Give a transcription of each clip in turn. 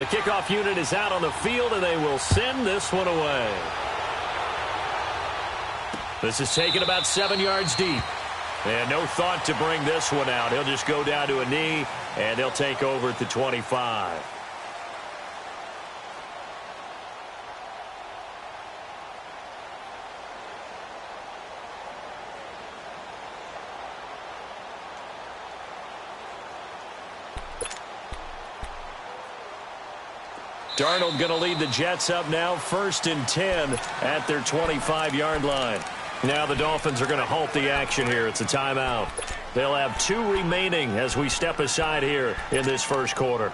The kickoff unit is out on the field, and they will send this one away. This is taken about 7 yards deep. And no thought to bring this one out. He'll just go down to a knee, and they'll take over at the 25. Darnold going to lead the Jets up now, 1st and 10 at their 25-yard line. Now the Dolphins are going to halt the action here. It's a timeout. They'll have 2 remaining as we step aside here in this first quarter.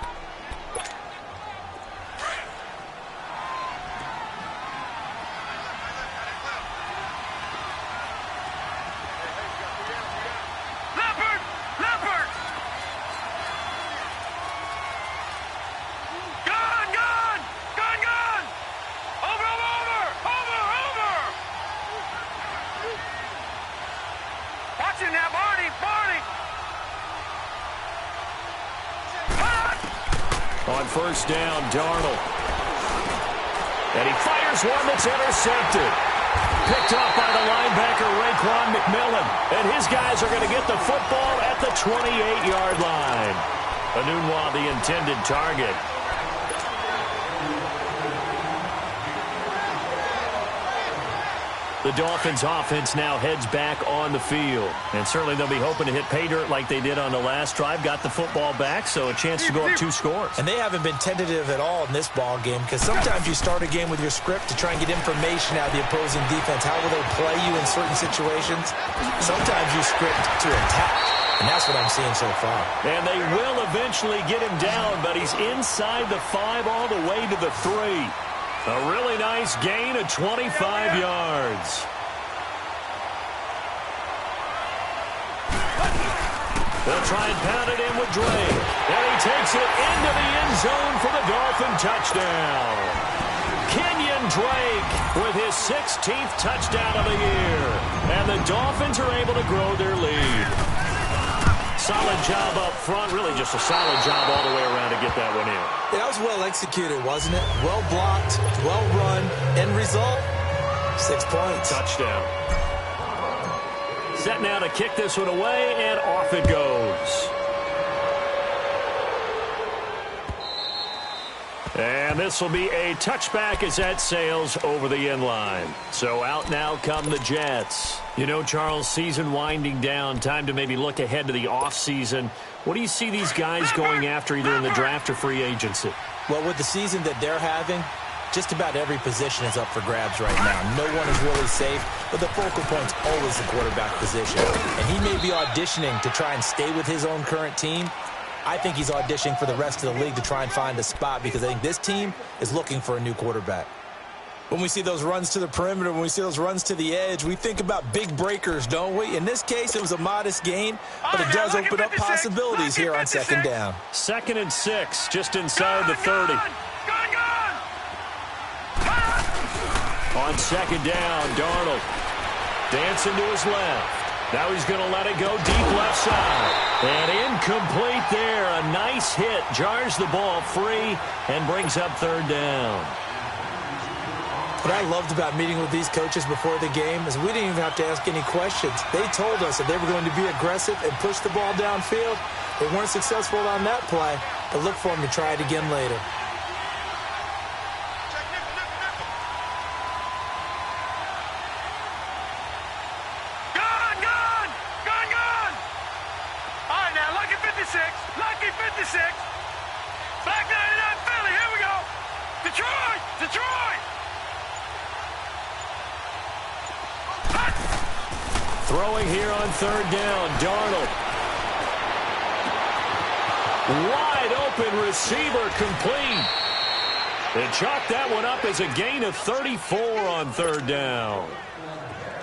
On first down, Darnold. And he fires one that's intercepted. Picked off by the linebacker, Raekwon McMillan. And his guys are going to get the football at the 28-yard line. Anunwa, the intended target. The Dolphins offense now heads back on the field. And certainly they'll be hoping to hit pay dirt like they did on the last drive. Got the football back, so a chance to go up 2 scores. And they haven't been tentative at all in this ball game, because sometimes you start a game with your script to try and get information out of the opposing defense. How will they play you in certain situations? Sometimes you script to attack. And that's what I'm seeing so far. And they will eventually get him down, but he's inside the 5 all the way to the 3. A really nice gain of 25 yards. They'll try and pound it in with Drake. And he takes it into the end zone for the Dolphin touchdown. Kenyon Drake with his 16th touchdown of the year. And the Dolphins are able to grow their lead. Solid job up front. Really just a solid job all the way around to get that one in. That was well executed, wasn't it? Well blocked, well run. End result, 6 points. Touchdown. Set now to kick this one away, and off it goes. And this will be a touchback as that sails over the end line. So out now come the Jets. You know, Charles, season winding down, time to maybe look ahead to the offseason. What do you see these guys going after either in the draft or free agency? Well, with the season that they're having, just about every position is up for grabs right now. No one is really safe, but the focal point's always the quarterback position. And he may be auditioning to try and stay with his own current team. I think he's auditioning for the rest of the league to try and find a spot, because I think this team is looking for a new quarterback. When we see those runs to the perimeter, when we see those runs to the edge, we think about big breakers, don't we? In this case, it was a modest gain, but it does open up possibilities here on 2nd down. 2nd and 6, just inside the 30. On 2nd down, Darnold dancing to his left. Now he's going to let it go deep left side. And incomplete there. A nice hit. Jars the ball free and brings up 3rd down. What I loved about meeting with these coaches before the game is we didn't even have to ask any questions. They told us that they were going to be aggressive and push the ball downfield. They weren't successful on that play, but look for them to try it again later. Lucky 56. Black 99 Philly. Here we go. Detroit. Detroit. Throwing here on 3rd down. Darnold. Wide open receiver complete. They chalked that one up as a gain of 34 on 3rd down.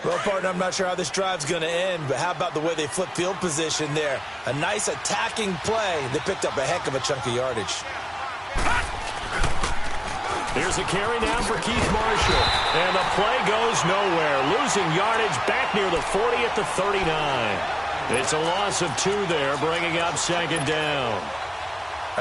Well, partner, I'm not sure how this drive's going to end, but how about the way they flip field position there? A nice attacking play. They picked up a heck of a chunk of yardage. Here's a carry now for Keith Marshall. And the play goes nowhere. Losing yardage back near the 40 at the 39. It's a loss of 2 there, bringing up 2nd down.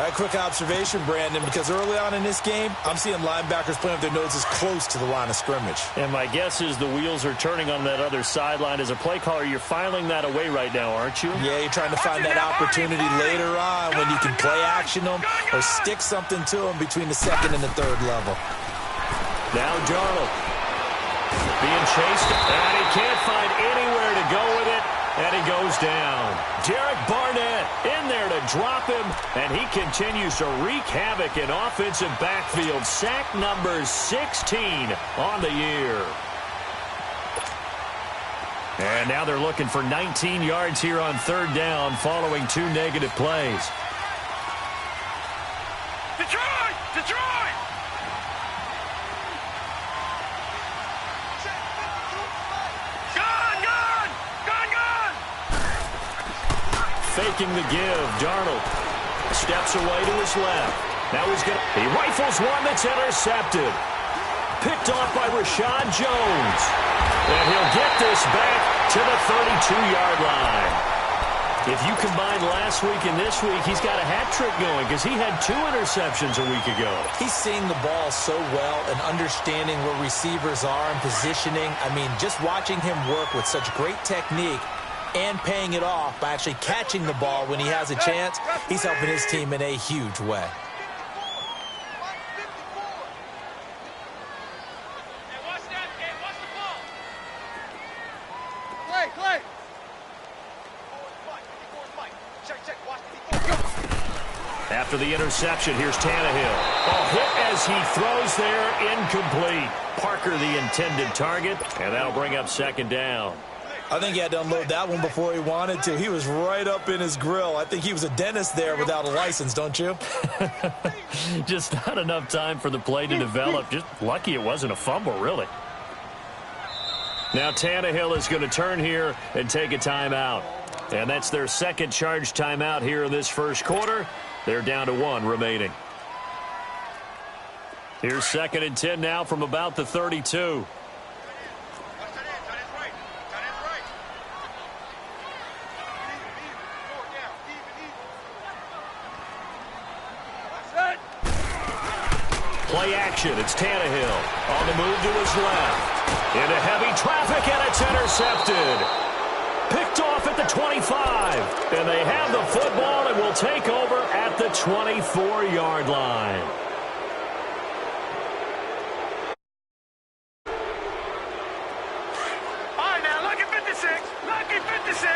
A quick observation, Brandon, because early on in this game, I'm seeing linebackers playing with their noses close to the line of scrimmage. And my guess is the wheels are turning on that other sideline. As a play caller, you're filing that away right now, aren't you? Yeah, you're trying to find that opportunity later on when you can play action them or stick something to them between the second and the third level. Now Darnold being chased, and he can't find anywhere to go with it. And he goes down. Derek Barnett in there to drop him, and he continues to wreak havoc in offensive backfield. Sack number 16 on the year. And now they're looking for 19 yards here on third down following 2 negative plays. Detroit! Detroit! Faking the give. Darnold steps away to his left. Now he rifles one that's intercepted. Picked off by Rashad Jones. And he'll get this back to the 32-yard line. If you combine last week and this week, he's got a hat trick going because he had 2 interceptions a week ago. He's seeing the ball so well and understanding where receivers are and positioning. I mean, just watching him work with such great technique and paying it off by actually catching the ball when he has a chance, he's helping his team in a huge way. After the interception, here's Tannehill. Oh, hit as he throws there, incomplete. Parker the intended target, and that'll bring up second down. I think he had to unload that one before he wanted to. He was right up in his grill. I think he was a dentist there without a license, don't you? Just not enough time for the play to develop. Just lucky it wasn't a fumble, really. Now Tannehill is going to turn here and take a timeout. And that's their second charge timeout here in this first quarter. They're down to 1 remaining. Here's 2nd and 10 now from about the 32. Play action. It's Tannehill on the move to his left. Into heavy traffic, and it's intercepted. Picked off at the 25. And they have the football and will take over at the 24-yard line. All right, now, lucky 56. Lucky 56.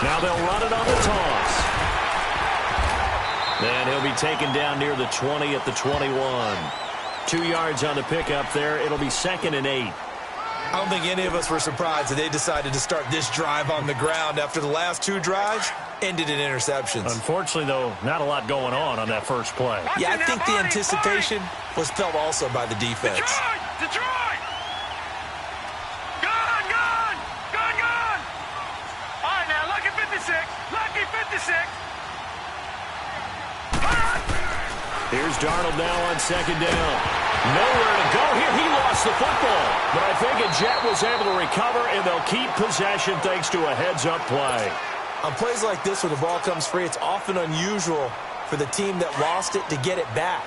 Now they'll run it on the toss. And he'll be taken down near the 20 at the 21. 2 yards on the pickup there. It'll be 2nd and 8. I don't think any of us were surprised that they decided to start this drive on the ground after the last 2 drives ended in interceptions. Unfortunately, though, not a lot going on that first play. Yeah, I think the anticipation was felt also by the defense. Detroit! Detroit! Gone! Gone! Gone! Gone! All right, now, lucky 56. Lucky 56. Here's Darnold now on 2nd down. Nowhere to go here. He lost the football. But I think a Jet was able to recover, and they'll keep possession thanks to a heads-up play. On plays like this where the ball comes free, it's often unusual for the team that lost it to get it back.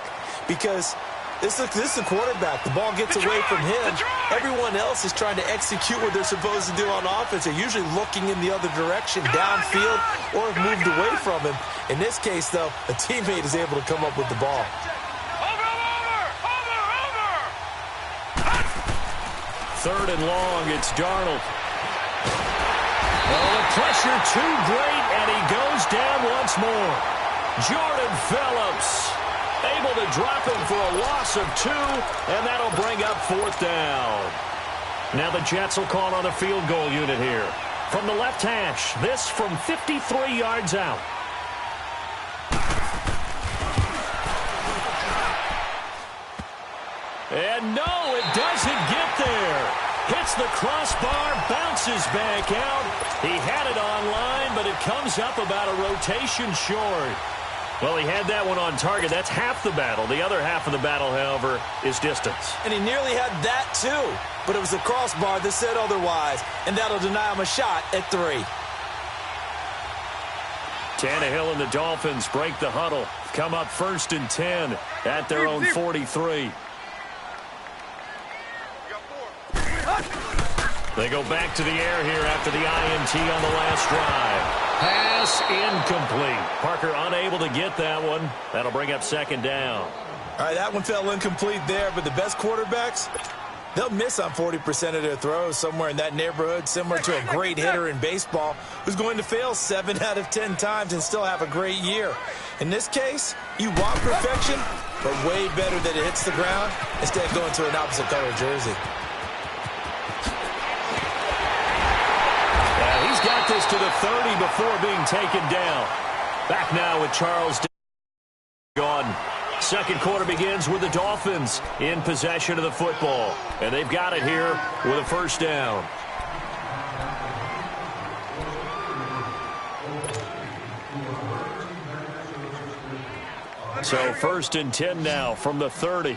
Because this is the quarterback. The ball gets away from him. Everyone else is trying to execute what they're supposed to do on offense. They're usually looking in the other direction, downfield, or have moved away from him. In this case, though, a teammate is able to come up with the ball. Third and long, it's Darnold. Oh, the pressure too great, and he goes down once more. Jordan Phillips able to drop him for a loss of 2, and that'll bring up 4th down. Now the Jets will call on a field goal unit here. From the left hash, this from 53 yards out. And no, it doesn't get there. Hits the crossbar, bounces back out. He had it online, but it comes up about a rotation short. Well, he had that one on target. That's half the battle. The other half of the battle, however, is distance. And he nearly had that, too. but it was the crossbar that said otherwise, and that'll deny him a shot at 3. Tannehill and the Dolphins break the huddle. Come up 1st and 10 at their own 43. They go back to the air here after the INT on the last drive. Pass incomplete. Parker unable to get that one. That'll bring up 2nd down. All right, that one fell incomplete there, but the best quarterbacks, they'll miss on 40% of their throws, somewhere in that neighborhood, similar to a great hitter in baseball who's going to fail 7 out of 10 times and still have a great year. In this case, you want perfection, but way better that it hits the ground instead of going to an opposite color jersey. He's got this to the 30 before being taken down. Back now with Charles gone. Second quarter begins with the Dolphins in possession of the football. And they've got it here with a 1st down. So 1st and 10 now from the 30.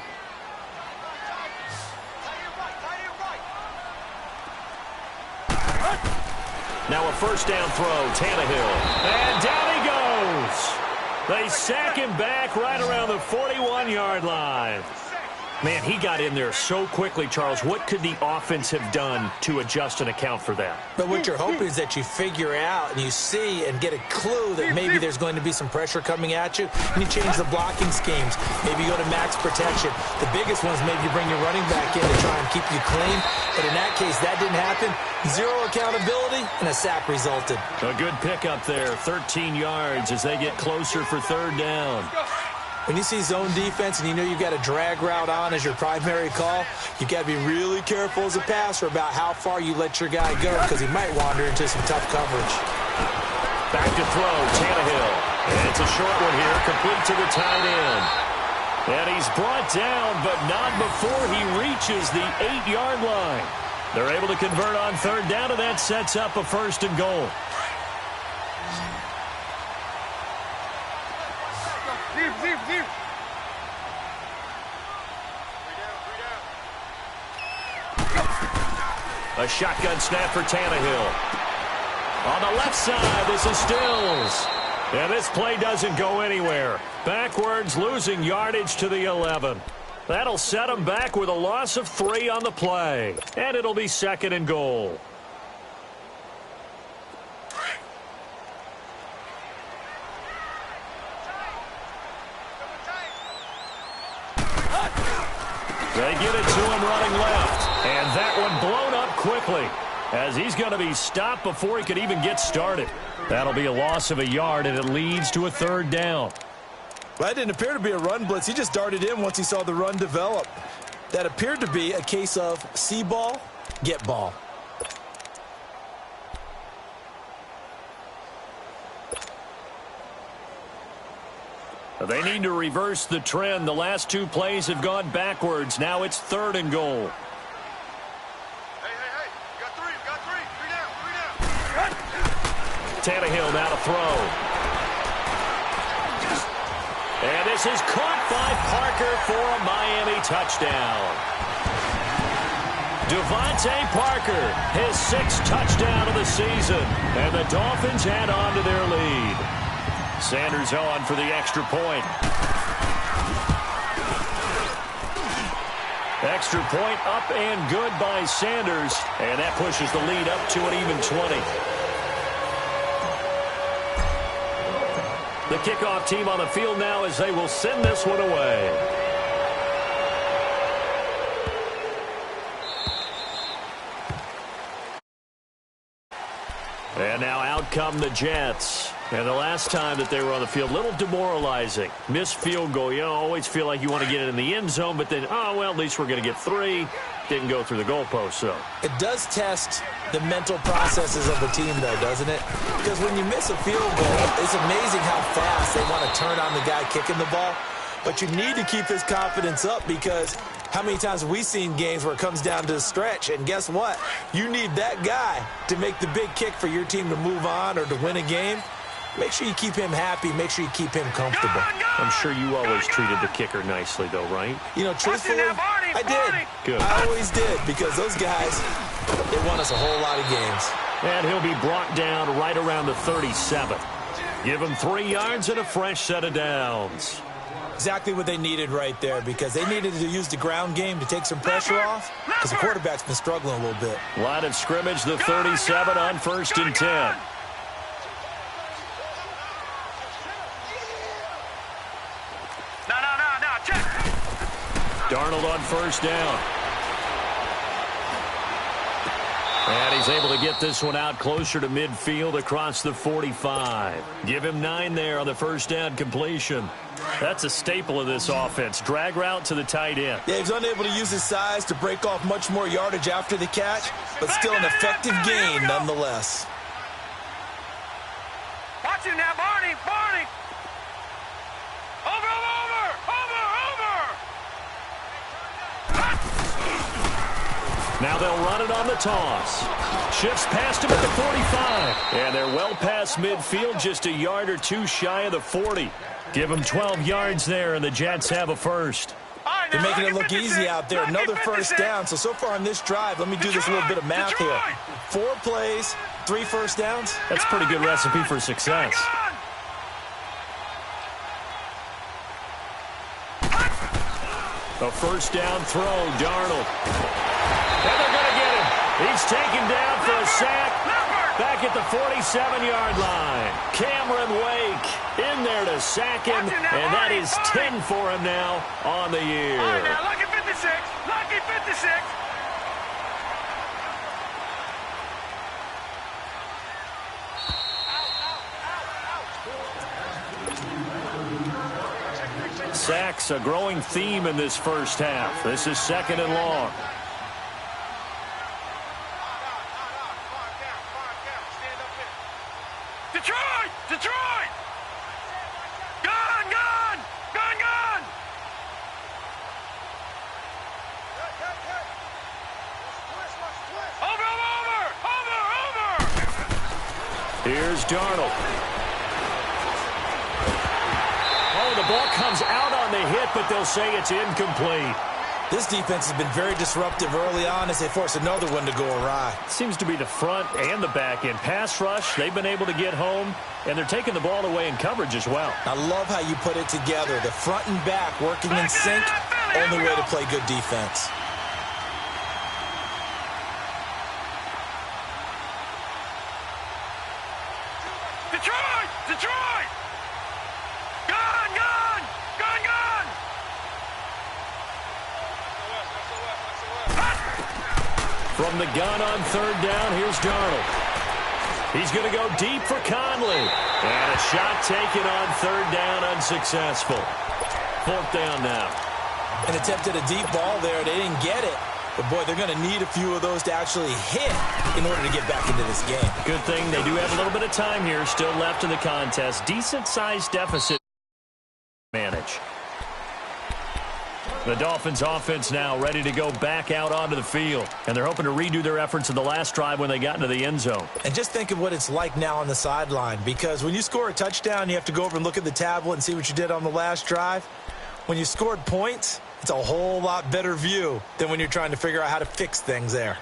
Now a 1st down throw, Tannehill. And down he goes. They sack him back right around the 41-yard line. Man, he got in there so quickly, Charles. What could the offense have done to adjust and account for that? But what you're hoping is that you figure out and you see and get a clue that maybe there's going to be some pressure coming at you, and you change the blocking schemes. Maybe you go to max protection. The biggest one is maybe you bring your running back in to try and keep you clean. But in that case, that didn't happen. 0 accountability, and a sack resulted. A good pickup there, 13 yards as they get closer for 3rd down. When you see zone defense and you know you've got a drag route on as your primary call, you've got to be really careful as a passer about how far you let your guy go because he might wander into some tough coverage. Back to throw, Tannehill. And it's a short one here, complete to the tight end. And he's brought down, but not before he reaches the 8-yard line. They're able to convert on 3rd down, and that sets up a 1st and goal. A shotgun snap for Tannehill. On the left side, this is Stills. And this play doesn't go anywhere. Backwards, losing yardage to the 11. That'll set him back with a loss of 3 on the play. And it'll be 2nd and goal. They get it to him running left. And that one blown up quickly as he's going to be stopped before he could even get started. That'll be a loss of a yard, and it leads to a 3rd down. Well, that didn't appear to be a run blitz. He just darted in once he saw the run develop. That appeared to be a case of see ball, get ball. They need to reverse the trend. The last 2 plays have gone backwards. Now it's 3rd and goal. Hey, you got 3, you got 3. 3 down, 3 down. Tannehill now to throw. And this is caught by Parker for a Miami touchdown. Devontae Parker, his 6th touchdown of the season. And the Dolphins add on to their lead. Sanders on for the extra point. Extra point up and good by Sanders. And that pushes the lead up to an even 20. The kickoff team on the field now as they will send this one away. And now out come the Jets. And the last time that they were on the field, a little demoralizing. Missed field goal. You know, always feel like you want to get it in the end zone, but then, oh, well, at least we're going to get 3. Didn't go through the goalpost, so. It does test the mental processes of the team, though, doesn't it? Because when you miss a field goal, it's amazing how fast they want to turn on the guy kicking the ball. But you need to keep his confidence up because how many times have we seen games where it comes down to the stretch? And guess what? You need that guy to make the big kick for your team to move on or to win a game. Make sure you keep him happy. Make sure you keep him comfortable. I'm sure you always treated the kicker nicely, though, right? You know, truthfully, I did. Good. I always did, because those guys, they won us a whole lot of games. And he'll be brought down right around the 37. Give him 3 yards and a fresh set of downs. Exactly what they needed right there, because they needed to use the ground game to take some pressure off, because the quarterback's been struggling a little bit. Line of scrimmage, the 37 on 1st and 10. No, check. Darnold on 1st down. And he's able to get this one out closer to midfield across the 45. Give him 9 there on the 1st down completion. That's a staple of this offense. Drag route to the tight end. Yeah, he's unable to use his size to break off much more yardage after the catch, but still an effective gain nonetheless. Watch him now, Barney. Over. Now they'll run it on the toss. Shifts past him at the 45. And they're well past midfield, just a yard or 2 shy of the 40. Give them 12 yards there, and the Jets have a first. They're making it look easy out there. Another 1st down. So far on this drive, let me do this little bit of math here. 4 plays, 3 1st downs. That's a pretty good recipe for success. A 1st down throw, Darnold. And they're going to get him. He's taken down for a sack. Back at the 47-yard line. Cameron Wake in there to sack him, and that is 10 for him now on the year. All right, now, lucky 56. Sacks, a growing theme in this first half. This is 2nd and long. Detroit! Gun! Over! Here's Darnold. Oh, the ball comes out on the hit, but they'll say it's incomplete. This defense has been very disruptive early on as they force another one to go awry. Seems to be the front and the back end. Pass rush, they've been able to get home, and they're taking the ball away in coverage as well. I love how you put it together. The front and back working in sync, only way to play good defense. Detroit! Gun! From the gun on 3rd down, here's Darnold. He's going to go deep for Conley. And a shot taken on 3rd down, unsuccessful. 4th down now. An attempt at a deep ball there. They didn't get it. But, boy, they're going to need a few of those to actually hit in order to get back into this game. Good thing they do have a little bit of time here still left in the contest. Decent-sized deficit manage. The Dolphins offense now ready to go back out onto the field. And they're hoping to redo their efforts in the last drive when they got into the end zone. And just think of what it's like now on the sideline. Because when you score a touchdown, you have to go over and look at the tablet and see what you did on the last drive. When you scored points, it's a whole lot better view than when you're trying to figure out how to fix things there.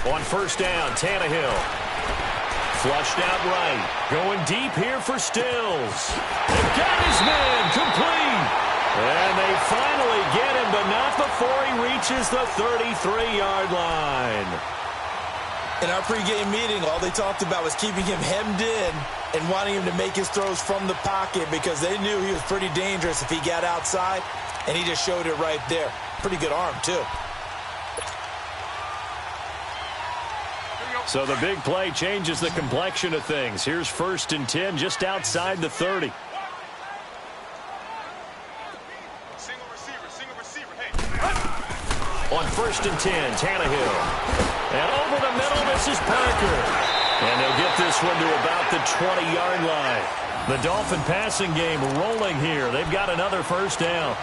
On 1st down, Tannehill. Flushed out right. Going deep here for Stills. They've got his man complete. And they finally get him, but not before he reaches the 33-yard line. In our pregame meeting, all they talked about was keeping him hemmed in and wanting him to make his throws from the pocket because they knew he was pretty dangerous if he got outside, and he just showed it right there. Pretty good arm, too. So the big play changes the complexion of things. Here's 1st and 10 just outside the 30. Single receiver. Hey. On 1st and 10, Tannehill. And over the middle, this is Parker. And they'll get this one to about the 20-yard line. The Dolphin passing game rolling here. They've got another 1st down.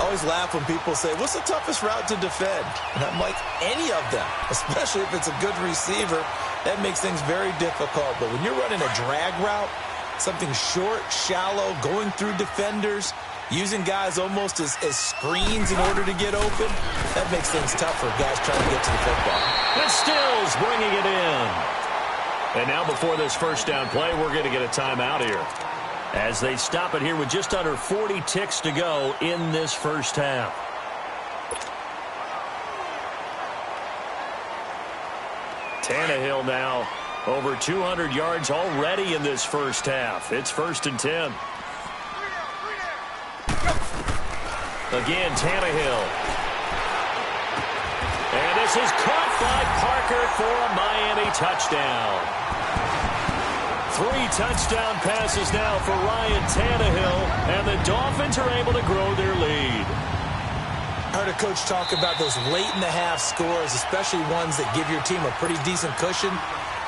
I always laugh when people say, what's the toughest route to defend? And I'm like, any of them, especially if it's a good receiver. That makes things very difficult. But when you're running a drag route, something short, shallow, going through defenders, using guys almost as screens in order to get open, that makes things tough for guys trying to get to the football. And Stills bringing it in. And now before this first down play, we're going to get a timeout here, as they stop it here with just under 40 ticks to go in this first half. Tannehill now over 200 yards already in this first half. It's 1st and 10. Again, Tannehill. And this is caught by Parker for a Miami touchdown. 3 touchdown passes now for Ryan Tannehill, and the Dolphins are able to grow their lead. I heard a coach talk about those late-in-the-half scores, especially ones that give your team a pretty decent cushion.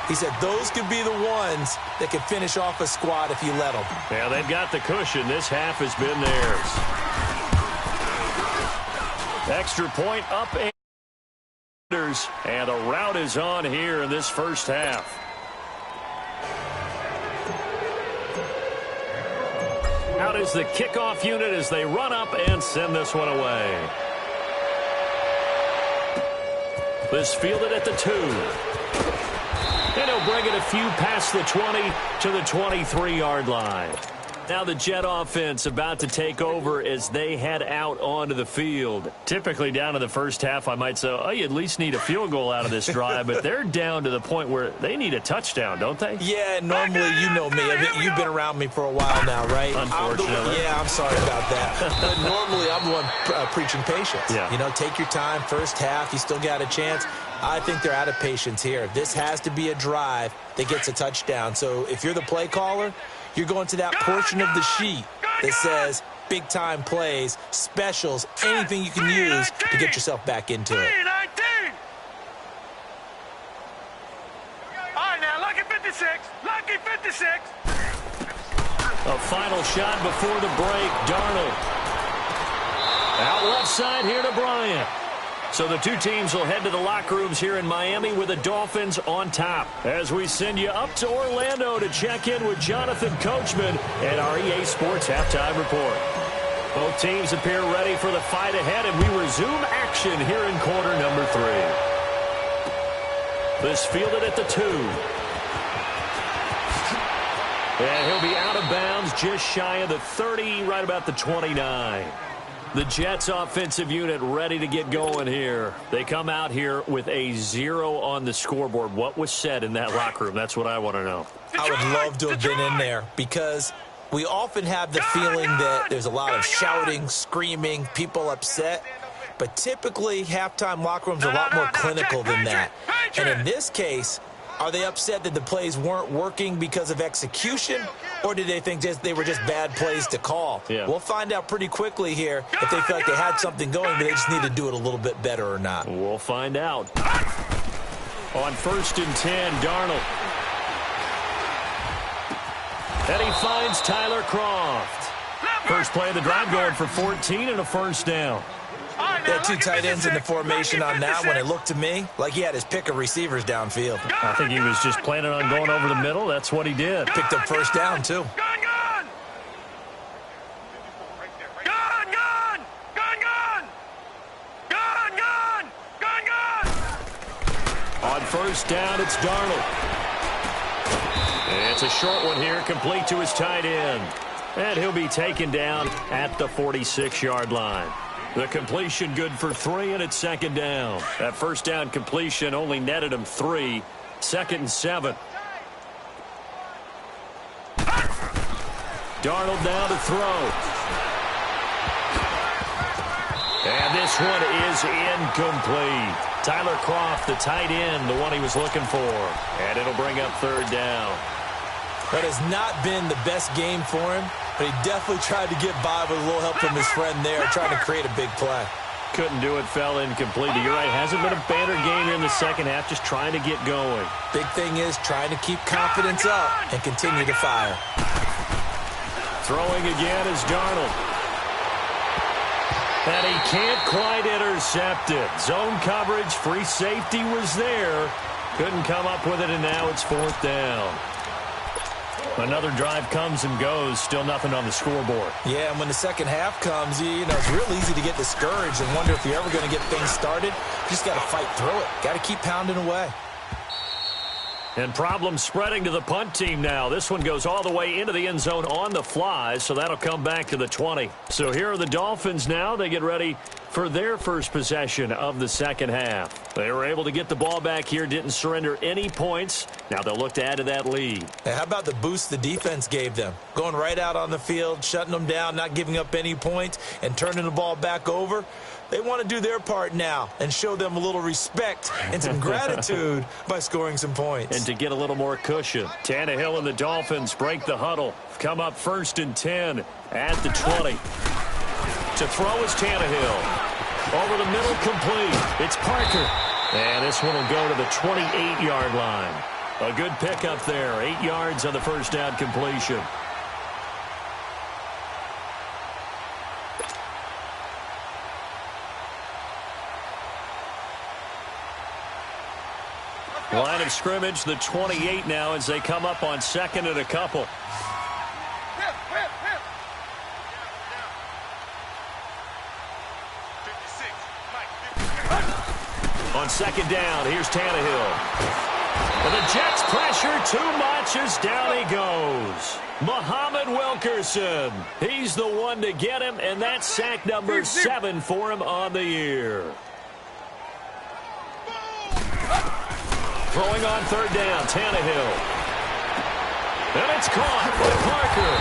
He said those could be the ones that could finish off a squad if you let them. Yeah, they've got the cushion. This half has been theirs. Extra point up, and a rout is on here in this first half. Out is the kickoff unit as they run up and send this one away. This fielded at the 2. And he'll bring it a few past the 20 to the 23-yard line. Now the Jet offense about to take over as they head out onto the field. Typically down to the first half, I might say, oh, you at least need a field goal out of this drive, but they're down to the point where they need a touchdown, don't they? Yeah, normally, you know me. I mean, you've been around me for a while now, right? Unfortunately. I'm sorry about that. But normally, I'm the one preaching patience. Yeah. You know, take your time. First half, you still got a chance. I think they're out of patience here. This has to be a drive that gets a touchdown. So if you're the play caller, you're going to that portion of the sheet that says big-time plays, specials, anything you can use to get yourself back into it. All right, now, lucky 56. Lucky 56. A final shot before the break. Darnold. Out left side here to Bryant. So the two teams will head to the locker rooms here in Miami with the Dolphins on top. As we send you up to Orlando to check in with Jonathan Coachman and our EA Sports Halftime Report. Both teams appear ready for the fight ahead, and we resume action here in quarter number 3. This fielded at the 2. And he'll be out of bounds just shy of the 30, right about the 29. The Jets offensive unit ready to get going here. They come out here with a 0 on the scoreboard. What was said in that locker room? That's what I want to know. I would love to have been in there because we often have the feeling that there's a lot of shouting, screaming, people upset. But typically, halftime locker rooms are a lot more clinical than that. And in this case, are they upset that the plays weren't working because of execution, or did they think they were just bad plays to call? Yeah. We'll find out pretty quickly here if they feel like they had something going, but they just need to do it a little bit better or not. We'll find out. On 1st and 10, Darnold. And he finds Tyler Kroft. First play of the drive going for 14 and a first down. They had 2 tight ends in the formation on that one. It looked to me like he had his pick of receivers downfield. I think he was just planning on going over the middle. That's what he did. Picked up first down, too. On first down, it's Darnold. And it's a short one here, complete to his tight end. And he'll be taken down at the 46-yard line. The completion good for 3, and it's 2nd down. That first down completion only netted him 3. 2nd and 7. Darnold now to throw. And this one is incomplete. Tyler Kroft, the tight end, the one he was looking for. And it'll bring up 3rd down. That has not been the best game for him, but he definitely tried to get by with a little help from his friend there, trying to create a big play. Couldn't do it, fell incomplete. You're right, hasn't been a banner game here in the second half, just trying to get going. Big thing is trying to keep confidence up and continue to fire. Throwing again is Darnold. And he can't quite intercept it. Zone coverage, free safety was there. Couldn't come up with it, and now it's 4th down. Another drive comes and goes, still nothing on the scoreboard. Yeah, and when the second half comes, it's real easy to get discouraged and wonder if you're ever going to get things started. You just got to fight through it. Got to keep pounding away. And problems spreading to the punt team now. This one goes all the way into the end zone on the fly, so that'll come back to the 20. So here are the Dolphins now. They get ready for their first possession of the second half. They were able to get the ball back here, didn't surrender any points. Now they'll look to add to that lead. Hey, how about the boost the defense gave them? Going right out on the field, shutting them down, not giving up any points, and turning the ball back over. They want to do their part now and show them a little respect and some gratitude by scoring some points. And to get a little more cushion, Tannehill and the Dolphins break the huddle. Come up 1st and 10 at the 20. To throw is Tannehill. Over the middle, complete. It's Parker. And this one will go to the 28-yard line. A good pickup there. 8 yards on the first down completion. Line of scrimmage, the 28 now as they come up on 2nd and a couple. On 2nd down, here's Tannehill. And the Jets pressure too much as down he goes. Muhammad Wilkerson. He's the one to get him, and that's sack number 7 for him on the year. Throwing on 3rd down, Tannehill. And it's caught by Parker.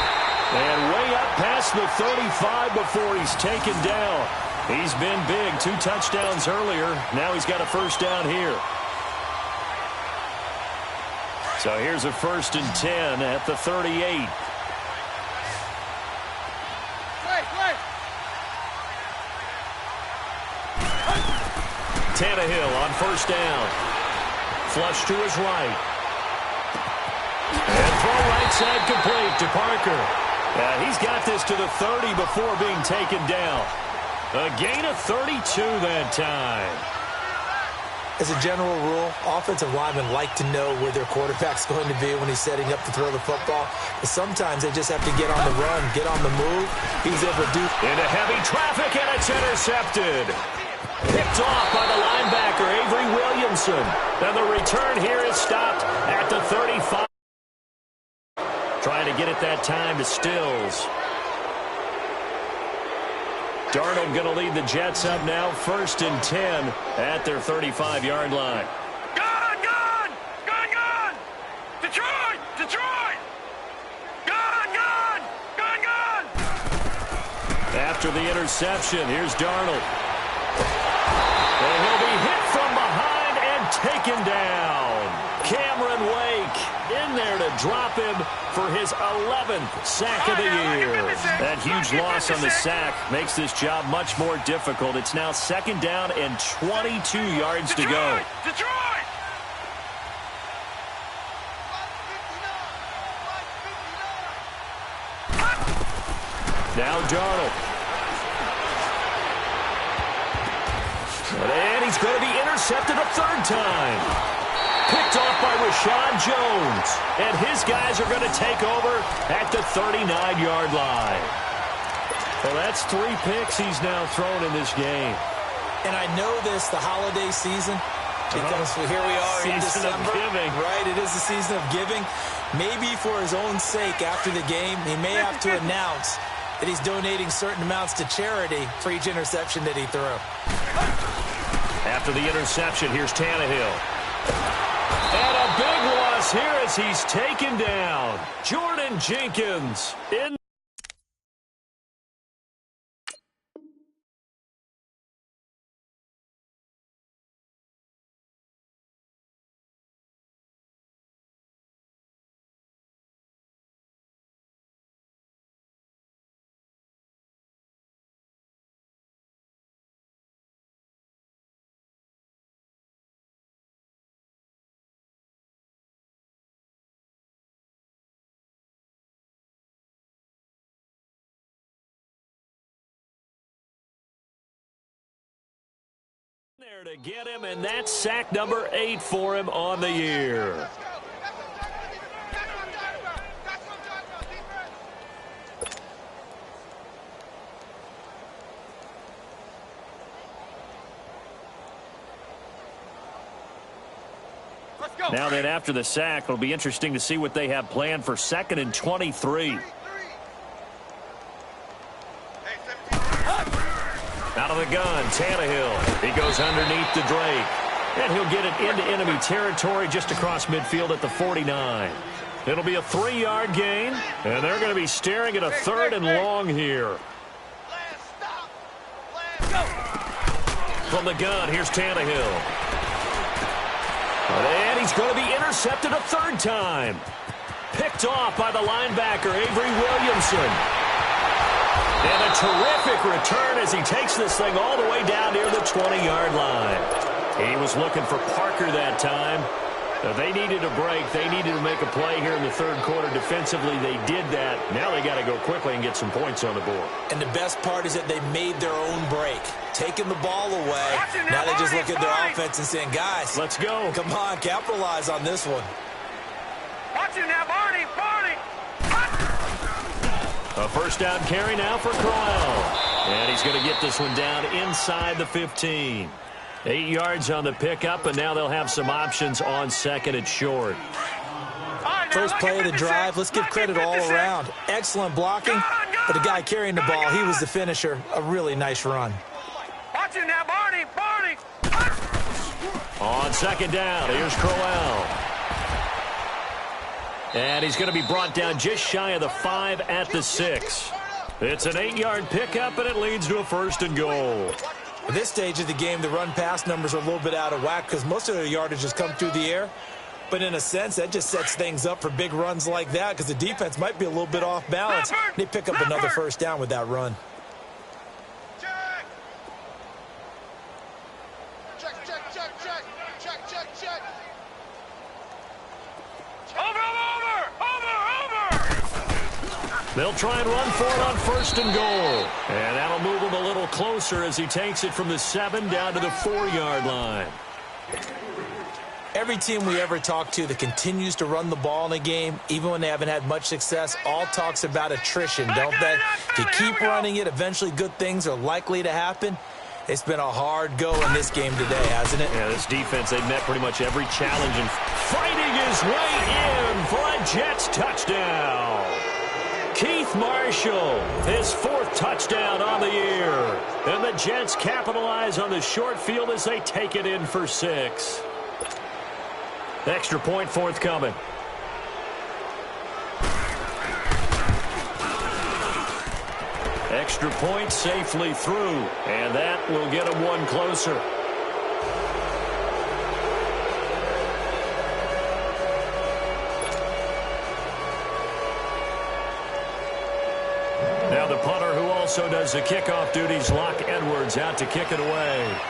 And way up past the 35 before he's taken down. He's been big, 2 touchdowns earlier. Now he's got a first down here. So here's a 1st and 10 at the 38. Tannehill on 1st down. Flush to his right. And throw right side complete to Parker. He's got this to the 30 before being taken down. A gain of 32 that time. As a general rule, offensive linemen like to know where their quarterback's going to be when he's setting up to throw the football. But sometimes they just have to get on the run, get on the move. He's able to do. Into heavy traffic, and it's intercepted. Picked off by the linebacker, Avery Williamson. And the return here is stopped at the 35. Trying to get it that time to Stills. Darnold going to lead the Jets up now, 1st and 10 at their 35-yard line. Gone! Gone! Gone! Gone! Detroit! Detroit! Gone! Gone! Gone! Gone! After the interception, here's Darnold. And he'll be hit from behind and taken down. Cameron Wake in there to drop him for his 11th sack of the year. That huge loss on the sack makes this job much more difficult. It's now 2nd down and 22 yards to go. Detroit! Now Darnold. And he's going to be intercepted a 3rd time. Picked off by Rashad Jones. And his guys are going to take over at the 39-yard line. Well, that's 3 picks he's now thrown in this game. And I know this, the holiday season, because here we are in December. Season of giving. Right, it is the season of giving. Maybe for his own sake after the game, he may have to announce that he's donating certain amounts to charity for each interception that he threw. After the interception, here's Tannehill. And a big loss here as he's taken down. Jordan Jenkins in. There to get him, and that's sack number 8 for him on the year. Now then, after the sack, it'll be interesting to see what they have planned for 2nd and 23. Out of the gun, Tannehill. He goes underneath to Drake. And he'll get it into enemy territory just across midfield at the 49. It'll be a 3-yard gain, and they're going to be staring at a 3rd and long here. From the gun, here's Tannehill. And he's going to be intercepted a 3rd time. Picked off by the linebacker, Avery Williamson. And a terrific return as he takes this thing all the way down near the 20-yard line. He was looking for Parker that time. They needed a break. They needed to make a play here in the 3rd quarter. Defensively, they did that. Now they got to go quickly and get some points on the board. And the best part is that they made their own break. Taking the ball away. Now they just look at their offense and saying, guys, let's go. Come on, capitalize on this one. Watch it now, Barney. A 1st down carry now for Crowell. And he's going to get this one down inside the 15. 8 yards on the pickup, and now they'll have some options on 2nd and short. First play of the drive, let's give credit all around. Excellent blocking, but the guy carrying the ball, he was the finisher. A really nice run. Watch it now, Barney. On 2nd down, here's Crowell. And he's going to be brought down just shy of the 5 at the 6. It's an 8-yard pickup, and it leads to a 1st and goal. At this stage of the game, the run-pass numbers are a little bit out of whack because most of their yardage has come through the air. But in a sense, that just sets things up for big runs like that because the defense might be a little bit off balance. They pick up another 1st down with that run. They'll try and run for it on 1st and goal. And that'll move him a little closer as he takes it from the 7 down to the 4-yard line. Every team we ever talk to that continues to run the ball in a game, even when they haven't had much success, all talks about attrition, don't they? If you keep running it, eventually good things are likely to happen. It's been a hard go in this game today, hasn't it? Yeah, this defense, they've met pretty much every challenge and fighting his way in for a Jets touchdown. Keith Marshall, his 4th touchdown on the year. And the Jets capitalize on the short field as they take it in for 6. Extra point forthcoming. Extra point safely through, and that will get him one closer. Now the punter who also does the kickoff duties, Locke Edwards, out to kick it away.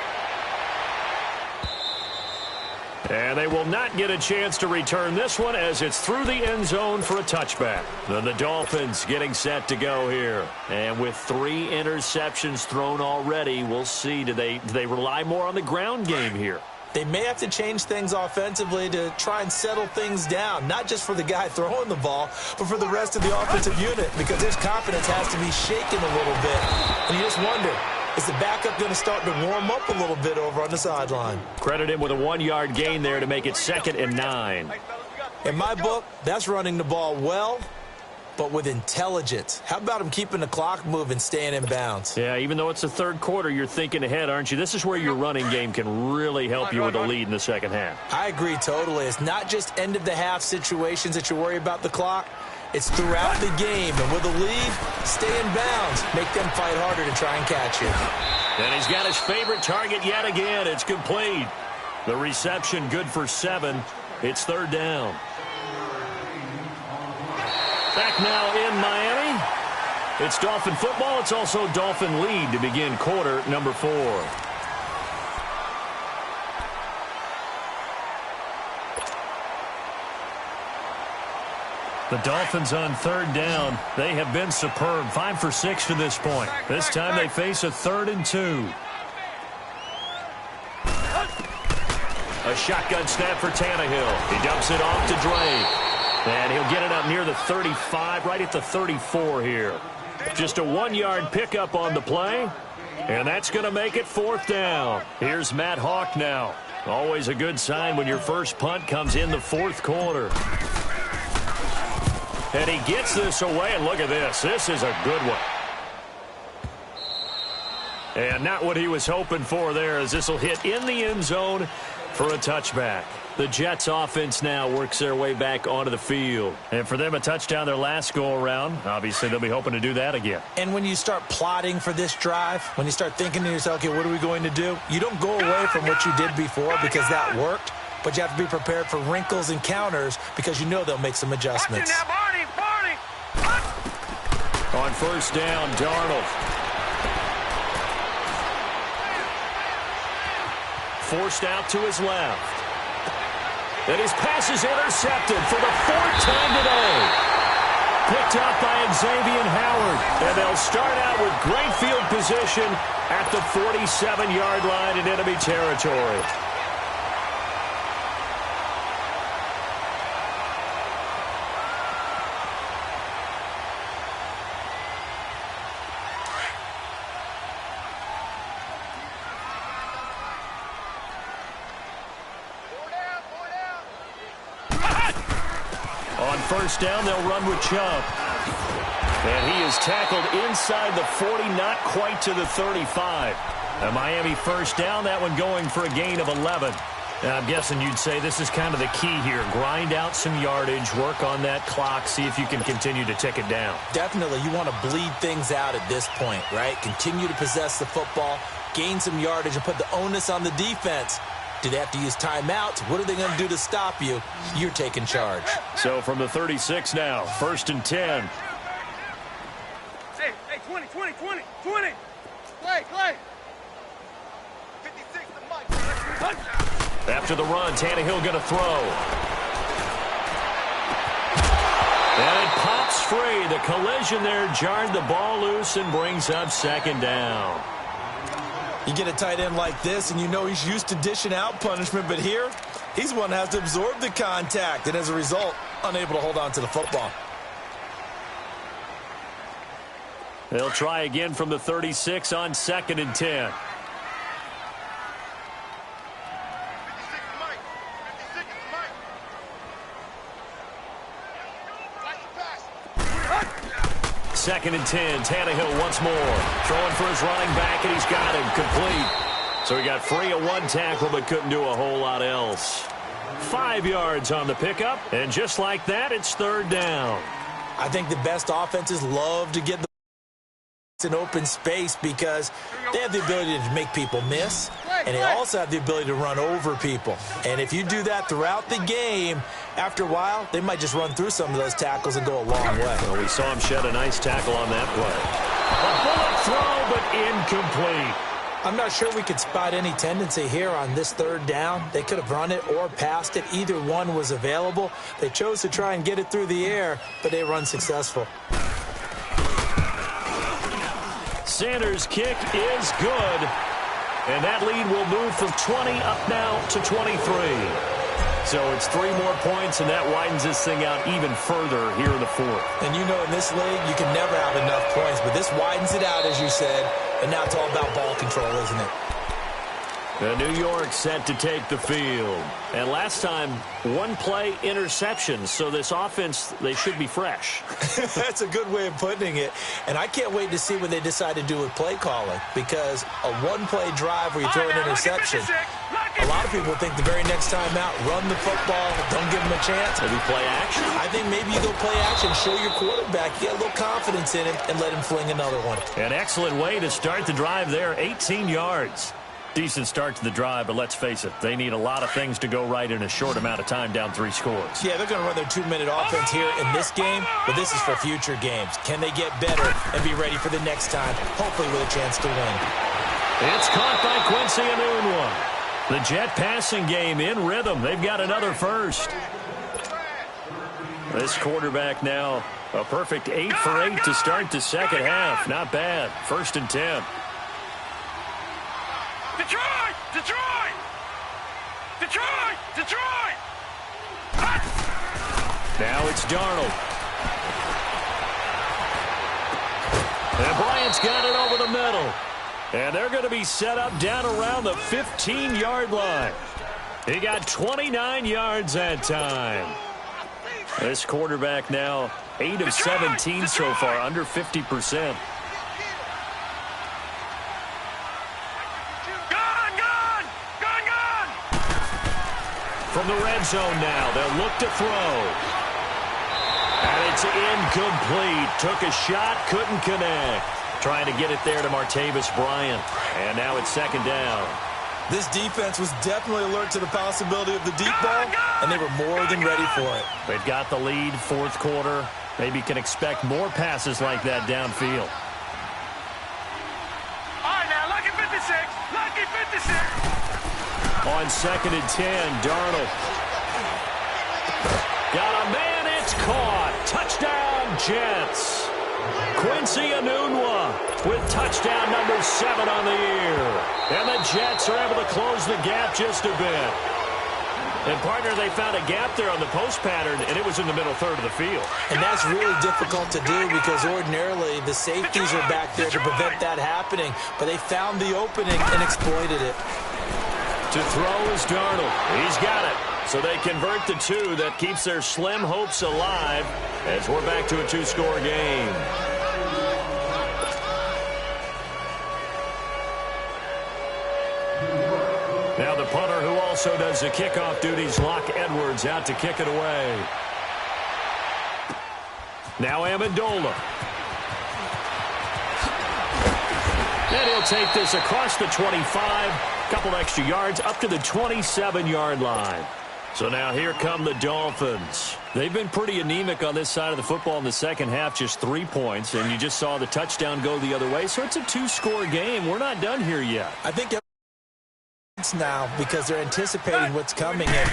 And they will not get a chance to return this one as it's through the end zone for a touchback. Then the Dolphins getting set to go here. And with 3 interceptions thrown already, we'll see. Do they rely more on the ground game here? They may have to change things offensively to try and settle things down, not just for the guy throwing the ball, but for the rest of the offensive unit, because his confidence has to be shaken a little bit. And you just wonder, is the backup going to start to warm up a little bit over on the sideline? Credit him with a 1-yard gain there to make it 2nd and 9. In my book, that's running the ball well, but with intelligence. How about him keeping the clock moving, staying in bounds? Yeah, even though it's the 3rd quarter, you're thinking ahead, aren't you? This is where your running game can really help you with a lead in the 2nd half. I agree totally. It's not just end-of-the-half situations that you worry about the clock. It's throughout the game, and with a lead, stay in bounds. Make them fight harder to try and catch you. And he's got his favorite target yet again. It's complete. The reception good for 7. It's 3rd down. Back now in Miami. It's Dolphin football. It's also Dolphin lead to begin quarter number 4. The Dolphins on 3rd down. They have been superb. 5 for 6 to this point. This time they face a 3rd and 2. A shotgun snap for Tannehill. He dumps it off to Drake. And he'll get it up near the 35, right at the 34 here. Just a 1-yard pickup on the play. And that's going to make it 4th down. Here's Matt Hawk now. Always a good sign when your first punt comes in the 4th quarter. And he gets this away, and look at this. This is a good one. And not what he was hoping for there, as this will hit in the end zone for a touchback. The Jets offense now works their way back onto the field. And for them, a touchdown their last go-around. Obviously, they'll be hoping to do that again. And when you start plotting for this drive, when you start thinking to yourself, okay, what are we going to do? You don't go away from what you did before because that worked, but you have to be prepared for wrinkles and counters because you know they'll make some adjustments. On first down, Darnold. Forced out to his left. And his pass is intercepted for the 4th time today. Picked up by Xavier Howard. And they'll start out with great field position at the 47-yard line in enemy territory. First down, they'll run with Chubb. And he is tackled inside the 40, not quite to the 35. A Miami first down, that one going for a gain of 11. And I'm guessing you'd say this is kind of the key here. Grind out some yardage, work on that clock, see if you can continue to tick it down. Definitely. You want to bleed things out at this point, right? Continue to possess the football, gain some yardage, and put the onus on the defense. Do they have to use timeouts? What are they going to do to stop you? You're taking charge. So from the 36 now, 1st and 10. Hey, 20. Clay. 56 to Mike. After the run, Tannehill going to throw. And it pops free. The collision there jarred the ball loose and brings up 2nd down. You get a tight end like this, and you know he's used to dishing out punishment, but here, he's the one that has to absorb the contact, and as a result, unable to hold on to the football. They'll try again from the 36 on 2nd and 10. 2nd and 10. Tannehill once more. Throwing for his running back, and he's got him complete. So he got free of 1 tackle, but couldn't do a whole lot else. 5 yards on the pickup, and just like that, it's 3rd down. I think the best offenses love to get the in open space because they have the ability to make people miss, and they also have the ability to run over people. And if you do that throughout the game, after a while, they might just run through some of those tackles and go a long way. Well, we saw him shed a nice tackle on that play. A bullet throw, but incomplete. I'm not sure we could spot any tendency here on this 3rd down. They could have run it or passed it. Either one was available. They chose to try and get it through the air, but they were unsuccessful. Sanders' kick is good. And that lead will move from 20 up now to 23. So it's 3 more points, and that widens this thing out even further here in the 4th. And you know in this league, you can never have enough points, but this widens it out, as you said, and now it's all about ball control, isn't it? New York set to take the field. And last time, 1 play interception. So this offense, they should be fresh. That's a good way of putting it. And I can't wait to see what they decide to do with play calling, because a 1-play drive where you throw an interception, a lot of people think the very next time out, run the football, don't give them a chance. Maybe play action? I think maybe you go play action, show your quarterback, get a little confidence in him, and let him fling another one. An excellent way to start the drive there, 18 yards. Decent start to the drive, but let's face it, they need a lot of things to go right in a short amount of time, down 3 scores. Yeah, they're going to run their 2-minute offense here in this game, but this is for future games. Can they get better and be ready for the next time, hopefully with a chance to win? It's caught by Quincy Enunwa. The Jet passing game in rhythm. They've got another first. This quarterback now, a perfect 8 for 8 to start the second half. Not bad. 1st and 10. Detroit! Detroit! Detroit! Now it's Darnold. And Bryant's got it over the middle. And they're going to be set up down around the 15-yard line. He got 29 yards that time. This quarterback now 8 of 17 so far, under 50%. From the red zone now, they'll look to throw. And it's incomplete. Took a shot, couldn't connect. Trying to get it there to Martavis Bryant. And now it's second down. This defense was definitely alert to the possibility of the deep ball, and they were more than ready for it. They've got the lead, fourth quarter. Maybe can expect more passes like that downfield. All right, now, lucky 56. Lucky 56. On second and 10, Darnold. Got a man, it's caught. Touchdown, Jets. Quincy Enunwa with touchdown number 7 on the year. And the Jets are able to close the gap just a bit. And, partner, they found a gap there on the post pattern, and it was in the middle third of the field. And that's really difficult to do because ordinarily the safeties are back there to prevent that happening. But they found the opening and exploited it. To throw is Darnold. He's got it. So they convert the 2. That keeps their slim hopes alive as we're back to a 2-score game. Now the punter who also does the kickoff duties, Locke Edwards, out to kick it away. Now Amendola. And he'll take this across the 25. Couple extra yards up to the 27-yard line. So now here come the Dolphins. They've been pretty anemic on this side of the football in the second half, just 3 points, and you just saw the touchdown go the other way. So it's a 2-score game. We're not done here yet. I think it's now because they're anticipating what's coming, and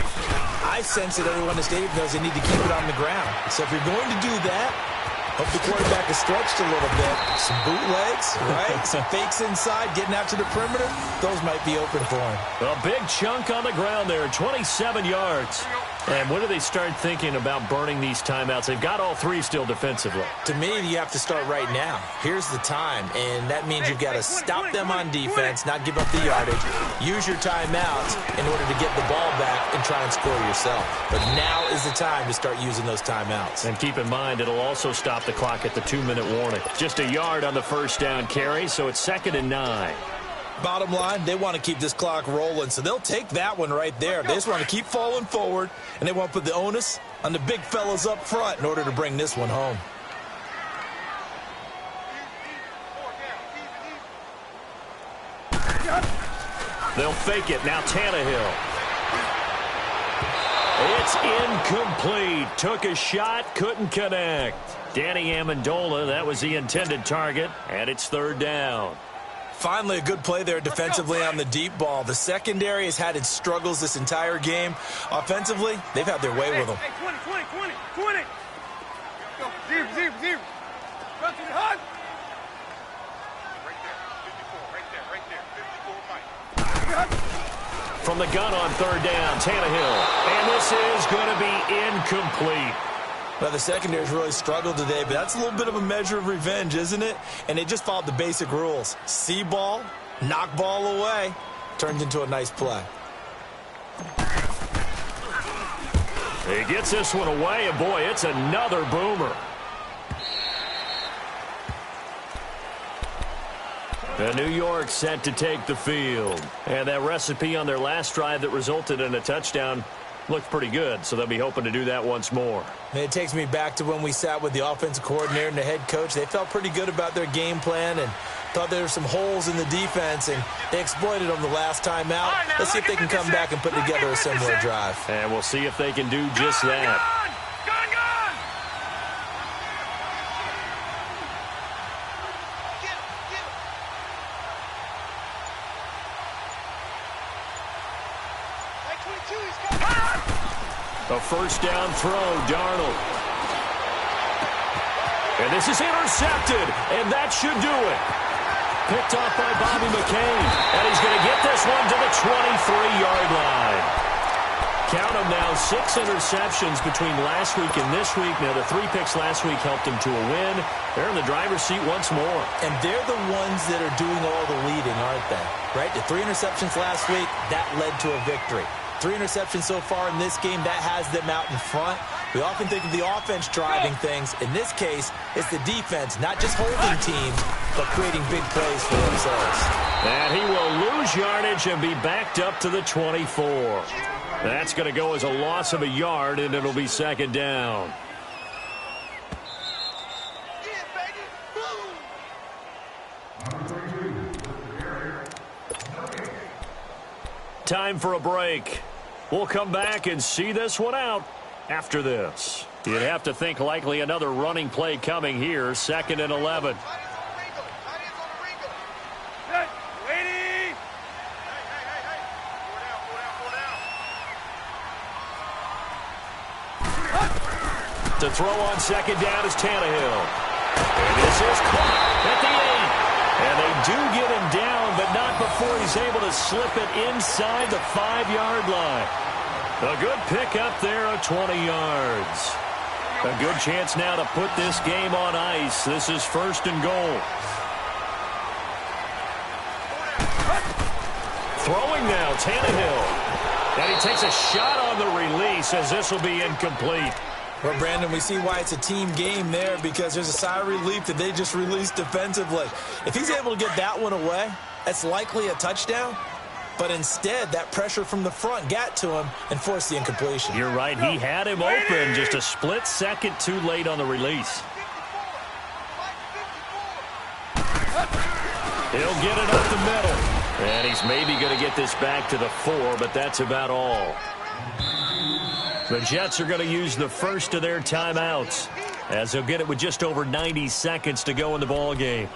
I sense that everyone in the stadium knows they need to keep it on the ground. So if you're going to do that, hope the quarterback is stretched a little bit. Some bootlegs, right? Some fakes inside, getting out to the perimeter. Those might be open for him. A big chunk on the ground there, 27 yards. And when do they start thinking about burning these timeouts? They've got all 3 still defensively. To me, you have to start right now. Here's the time, and that means you've got to stop them on defense, not give up the yardage. Use your timeouts in order to get the ball back and try and score yourself. But now is the time to start using those timeouts. And keep in mind, it'll also stop the clock at the 2-minute warning. Just a yard on the first down carry, so it's 2nd and 9. Bottom line, they want to keep this clock rolling, so they'll take that one right there. They just want to keep falling forward, and they want to put the onus on the big fellas up front in order to bring this one home. They'll fake it. Now Tannehill. It's incomplete. Took a shot, couldn't connect. Danny Amendola, that was the intended target, and it's 3rd down. Finally, a good play there defensively on the deep ball. The secondary has had its struggles this entire game. Offensively, they've had their way with them. Hey, 20. Go, zero. Run to the hut. Right there, 54, 54, From the gun on 3rd down, Tannehill. And this is going to be incomplete. Well, the secondary's really struggled today, but that's a little bit of a measure of revenge, isn't it? And they just followed the basic rules. See ball, knock ball away, turned into a nice play. He gets this one away, and boy, it's another boomer. And New York set to take the field. And that recipe on their last drive that resulted in a touchdown looked pretty good, so they'll be hoping to do that once more. And it takes me back to when we sat with the offensive coordinator and the head coach. They felt pretty good about their game plan and thought there were some holes in the defense, and they exploited them the last time out. Let's see if they can come back and put together a similar drive. And we'll see if they can do just that. Gone! Like 22, he's coming. A first down throw, Darnold. And this is intercepted, and that should do it. Picked off by Bobby McCain, and he's going to get this one to the 23-yard line. Count them now, 6 interceptions between last week and this week. Now, the 3 picks last week helped them to a win. They're in the driver's seat once more. And they're the ones that are doing all the leading, aren't they? Right? The 3 interceptions last week, that led to a victory. 3 interceptions so far in this game, that has them out in front. We often think of the offense driving things. In this case, it's the defense, not just holding teams, but creating big plays for themselves. And he will lose yardage and be backed up to the 24. That's going to go as a loss of a yard, and it'll be second down. Time for a break. We'll come back and see this one out after this. You'd have to think likely another running play coming here, 2nd and 11. To throw on second down is Tannehill. And this is caught at the 8. And they do get him down, but not before he's able to slip it inside the 5-yard line. A good pickup there of 20 yards. A good chance now to put this game on ice. This is 1st and goal. Throwing now, Tannehill. And he takes a shot on the release as this will be incomplete. Well, Brandon, we see why it's a team game there, because there's a sigh of relief that they just released defensively. If he's able to get that one away, that's likely a touchdown. But instead, that pressure from the front got to him and forced the incompletion. You're right. He had him open, just a split second too late on the release. He'll get it up the middle. And he's maybe going to get this back to the 4, but that's about all. The Jets are going to use the first of their timeouts, as they'll get it with just over 90 seconds to go in the ball game.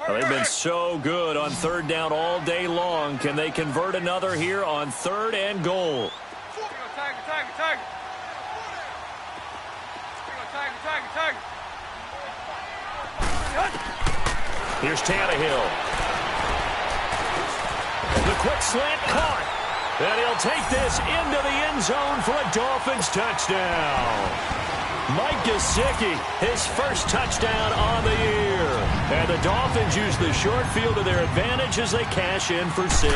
Well, they've been so good on 3rd down all day long. Can they convert another here on 3rd and goal? Here's Tannehill. The quick slant caught. And he'll take this into the end zone for a Dolphins touchdown. Mike Gesicki, his first touchdown on the year. And the Dolphins use the short field to their advantage as they cash in for 6.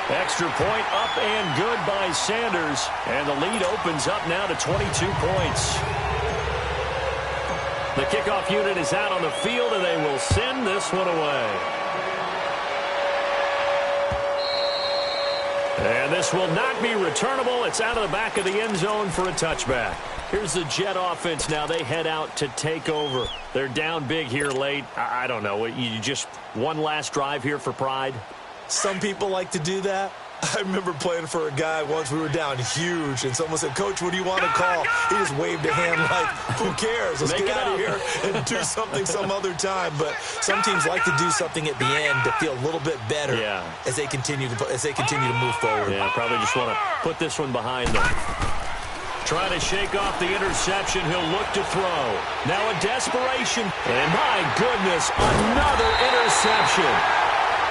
Extra point up and good by Sanders. And the lead opens up now to 22 points. The kickoff unit is out on the field, and they will send this one away. And this will not be returnable. It's out of the back of the end zone for a touchback. Here's the Jet offense now. They head out to take over. They're down big here late. I don't know. You just one last drive here for pride? Some people like to do that. I remember playing for a guy once. We were down huge, and someone said, "Coach, what do you want to call?" He just waved a hand like, "Who cares? Let's get out of here and do something some other time." But some teams like to do something at the end to feel a little bit better as they continue to move forward. Yeah, probably just want to put this one behind them. Trying to shake off the interception. He'll look to throw. Now a desperation. And my goodness, another interception.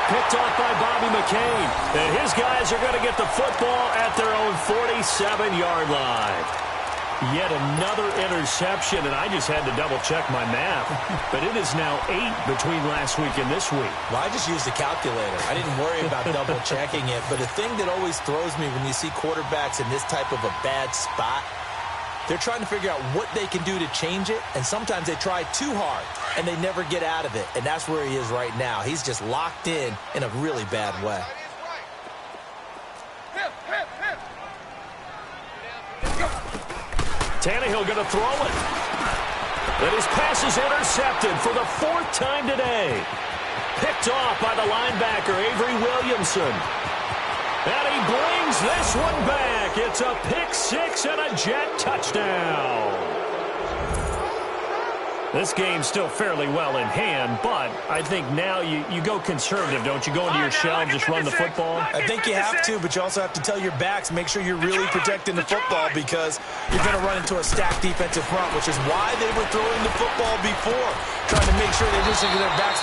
Picked off by Bobby McCain. And his guys are going to get the football at their own 47-yard line. Yet another interception, and I just had to double-check my math. But it is now 8 between last week and this week. Well, I just used a calculator. I didn't worry about double-checking it. But the thing that always throws me when you see quarterbacks in this type of a bad spot, they're trying to figure out what they can do to change it, and sometimes they try too hard, and they never get out of it. And that's where he is right now. He's just locked in a really bad way. Tannehill going to throw it. And his pass is intercepted for the 4th time today. Picked off by the linebacker, Avery Williamson. And he brings this one back. It's a pick 6 and a Jet touchdown. This game's still fairly well in hand, but I think now you go conservative, don't you? Go into your shell and just run the football? I think you have to, but you also have to tell your backs, make sure you're really protecting the football because you're going to run into a stacked defensive front, which is why they were throwing the football before, trying to make sure they didn't get their backs,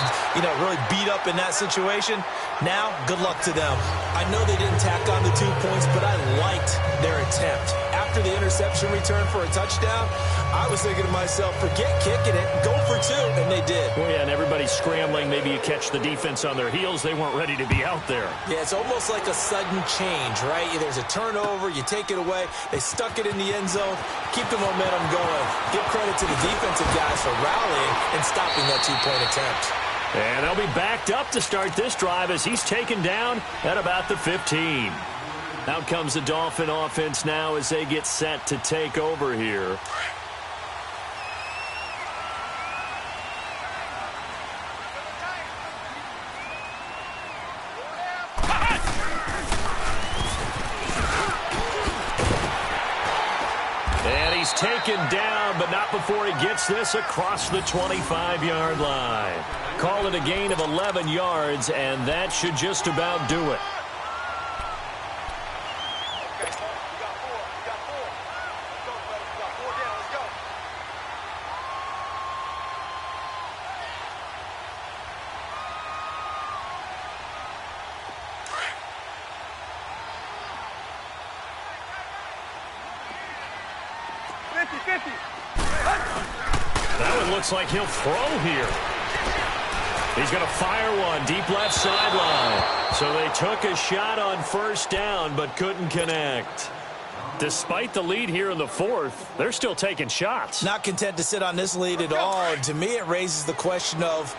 really beat up in that situation. Now, good luck to them. I know they didn't tack on the 2 points, but I liked their attempt. After the interception return for a touchdown, I was thinking to myself, forget kicking it, go for 2, and they did. Well, yeah, and everybody's scrambling. Maybe you catch the defense on their heels. They weren't ready to be out there. Yeah, it's almost like a sudden change, right? There's a turnover, you take it away, they stuck it in the end zone, keep the momentum going. Give credit to the defensive guys for rallying and stopping that 2-point attempt. And they'll be backed up to start this drive as he's taken down at about the 15. Out comes the Dolphin offense now as they get set to take over here. And he's taken down, but not before he gets this across the 25-yard line. Call it a gain of 11 yards, and that should just about do it. That one looks like he'll throw here. He's going to fire one deep left sideline. So they took a shot on first down but couldn't connect. Despite the lead here in the fourth, they're still taking shots. Not content to sit on this lead at all. And to me, it raises the question of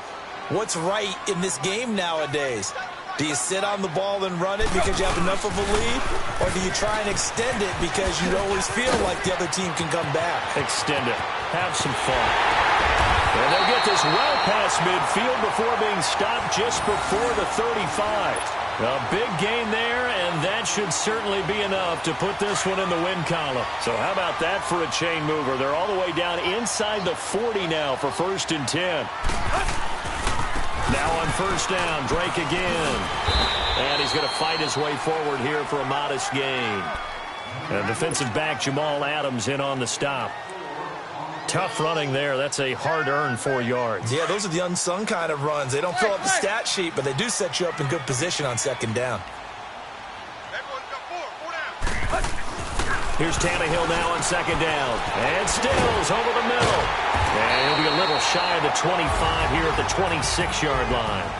what's right in this game nowadays. Do you sit on the ball and run it because you have enough of a lead? Or do you try and extend it because you always feel like the other team can come back? Extend it. Have some fun. And they'll get this well past midfield before being stopped just before the 35. A big gain there, and that should certainly be enough to put this one in the win column. So how about that for a chain mover? They're all the way down inside the 40 now for 1st and 10. Now on first down, Drake again. And he's going to fight his way forward here for a modest gain. And defensive back Jamal Adams in on the stop. Tough running there. That's a hard-earned 4 yards. Yeah, those are the unsung kind of runs. They don't fill up the stat sheet, but they do set you up in good position on 2nd down. Here's Tannehill now on 2nd down. And Stills over the middle. And he'll be a little shy of the 25 here at the 26-yard line.